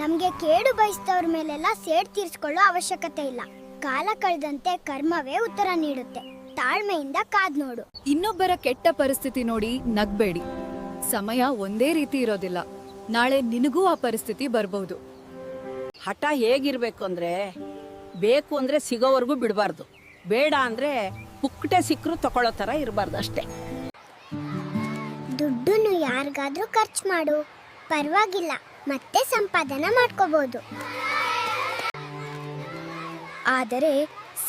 ನಮ್ಗೆ ಕೇಡು ಬಯಸಿದವ್ರ ಮೇಲೆಲ್ಲ ಸೇಡ್ ತೀರ್ಸ್ಕೊಳ್ಳೋ ಅವಶ್ಯಕತೆ ಇಲ್ಲ. ಕಾಲ ಕಳೆದಂತೆ ಕರ್ಮವೇ ಉತ್ತರ ನೀಡುತ್ತೆ. ತಾಳ್ಮೆಯಿಂದ ಕಾದ್ ನೋಡು. ಇನ್ನೊಬ್ಬರ ಕೆಟ್ಟ ಪರಿಸ್ಥಿತಿ ನೋಡಿ ನಗ್ಬೇಡಿ. ಸಮಯ ಒಂದೇ ರೀತಿ ಇರೋದಿಲ್ಲ. ನಾಳೆ ನಿನಗೂ ಆ ಪರಿಸ್ಥಿತಿ ಬರ್ಬಹುದು. ಹಠ ಹೇಗಿರ್ಬೇಕು ಅಂದ್ರೆ, ಬೇಕು ಅಂದ್ರೆ ಸಿಗೋವರೆಗೂ ಬಿಡಬಾರ್ದು, ಬೇಡ ಅಂದ್ರೆ ಪುಕ್ಕಟೆ ಸಿಕ್ಕರು ತಗೊಳ್ಳೋ ತರ ಇರಬಾರ್ದು ಅಷ್ಟೇ. ದುಡ್ಡನ್ನು ಯಾರಿಗಾದ್ರೂ ಖರ್ಚು ಮಾಡು, ಪರವಾಗಿಲ್ಲ, ಮತ್ತೆ ಸಂಪಾದನೆ ಮಾಡ್ಕೋಬಹುದು. ಆದರೆ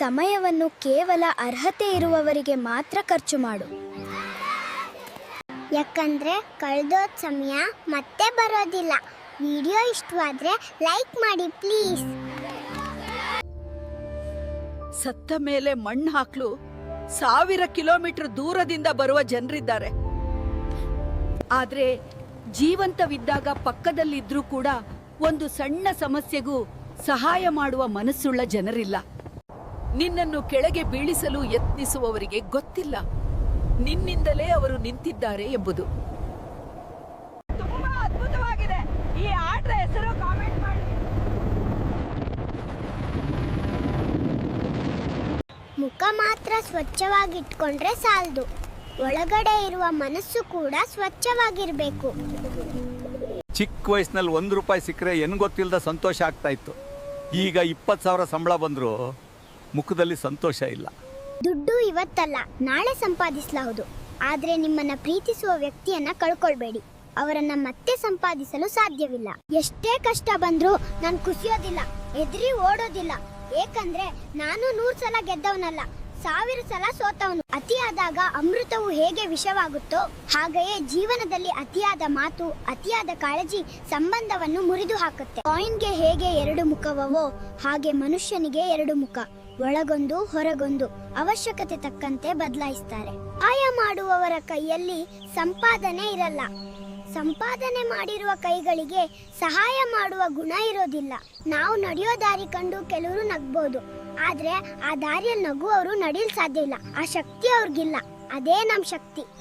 ಸಮಯವನ್ನು ಕೇವಲ ಅರ್ಹತೆ ಇರುವವರಿಗೆ ಮಾತ್ರ ಖರ್ಚು ಮಾಡು. ಯಾಕಂದ್ರೆ ಕಳೆದೋದ್ ಸಮಯ ಮತ್ತೆ ಬರೋದಿಲ್ಲ. ವಿಡಿಯೋ ಇಷ್ಟವಾದ್ರೆ ಲೈಕ್ ಮಾಡಿ ಪ್ಲೀಸ್. ಸತ್ತ ಮೇಲೆ ಮಣ್ಣು ಹಾಕ್ಲು 1000 ಕಿಲೋಮೀಟರ್ ದೂರದಿಂದ ಬರುವ ಜನರಿದ್ದಾರೆ. ಆದ್ರೆ ಜೀವಂತವಿದ್ದಾಗ ಪಕ್ಕದಲ್ಲಿದ್ರೂ ಕೂಡ ಒಂದು ಸಣ್ಣ ಸಮಸ್ಯೆಗೂ ಸಹಾಯ ಮಾಡುವ ಮನಸ್ಸುಳ್ಳ ಜನರಿಲ್ಲ. ನಿನ್ನನ್ನು ಕೆಳಗೆ ಬೀಳಿಸಲು ಯತ್ನಿಸುವವರಿಗೆ ಗೊತ್ತಿಲ್ಲ ನಿನ್ನಿಂದಲೇ ಅವರು ನಿಂತಿದ್ದಾರೆ ಎಂಬುದು. ತುಂಬಾ ಅದ್ಭುತವಾಗಿದೆ. ಈ ಆಟದ ಹೆಸರು ಕಾಮೆಂಟ್ ಮಾಡಿ. ಮುಖ ಮಾತ್ರ ಸ್ವಚ್ಛವಾಗಿಟ್ಕೊಂಡ್ರೆ ಸಾಲದು, ಒಳಗಡೆ ಇರುವ ಮನಸ್ಸು ಕೂಡ ಸ್ವಚ್ಛವಾಗಿರ್ಬೇಕು. ಚಿಕ್ಕ ವಯಸ್ಸಿನಲ್ಲಿ 1 ರೂಪಾಯಿ ಸಿಕ್ಕರೆ ಏನು ಗೊತ್ತಿಲ್ಲದ ಸಂತೋಷ ಆಗ್ತಾ ಇತ್ತು. ಈಗ 20,000 ಸಂಬಳ ಬಂದರೂ ಮುಖದಲ್ಲಿ ಸಂತೋಷ ಇಲ್ಲ. ದುಡ್ಡು ಇವತ್ತಲ್ಲ ನಾಳೆ ಸಂಪಾದಿಸಬಹುದು, ಆದ್ರೆ ನಿಮ್ಮನ್ನ ಪ್ರೀತಿಸುವ ವ್ಯಕ್ತಿಯನ್ನ ಕಳ್ಕೊಳ್ಬೇಡಿ. ಅವರನ್ನ ಮತ್ತೆ ಸಂಪಾದಿಸಲು ಸಾಧ್ಯವಿಲ್ಲ. ಎಷ್ಟೇ ಕಷ್ಟ ಬಂದ್ರೂ ನಾನು ಕುಸಿಯೋದಿಲ್ಲ, ಎದುರಿ ಓಡೋದಿಲ್ಲ. ಏಕಂದ್ರೆ ನಾನು 100 ಸಲ ಗೆದ್ದವನಲ್ಲ, 1000 ಸಲ ಸೋತವನು. ಅತಿಯಾದಾಗ ಅಮೃತವು ಹೇಗೆ ವಿಷವಾಗುತ್ತೋ ಹಾಗೆಯೇ ಜೀವನದಲ್ಲಿ ಅತಿಯಾದ ಮಾತು, ಅತಿಯಾದ ಕಾಳಜಿ ಸಂಬಂಧವನ್ನು ಮುರಿದು ಹಾಕುತ್ತೆ. ಕಾಯಿನ್ಗೆ ಹೇಗೆ 2 ಮುಖವೋ ಹಾಗೆ ಮನುಷ್ಯನಿಗೆ 2 ಮುಖ, ಒಳಗೊಂದು ಹೊರಗೊಂದು. ಅವಶ್ಯಕತೆ ತಕ್ಕಂತೆ ಬದಲಾಯಿಸ್ತಾರೆ. ಸಹಾಯ ಮಾಡುವವರ ಕೈಯಲ್ಲಿ ಸಂಪಾದನೆ ಇರಲ್ಲ, ಸಂಪಾದನೆ ಮಾಡಿರುವ ಕೈಗಳಿಗೆ ಸಹಾಯ ಮಾಡುವ ಗುಣ ಇರೋದಿಲ್ಲ. ನಾವು ನಡೆಯೋ ದಾರಿ ಕಂಡು ಕೆಲವರು ನಗ್ಬೋದು, ಆದ್ರೆ ಆ ದಾರಿಯಲ್ಲಿ ನಗುವವರು ನಡೆಯಲು ಸಾಧ್ಯ ಇಲ್ಲ. ಆ ಶಕ್ತಿ ಅವ್ರಿಗಿಲ್ಲ. ಅದೇ ನಮ್ ಶಕ್ತಿ.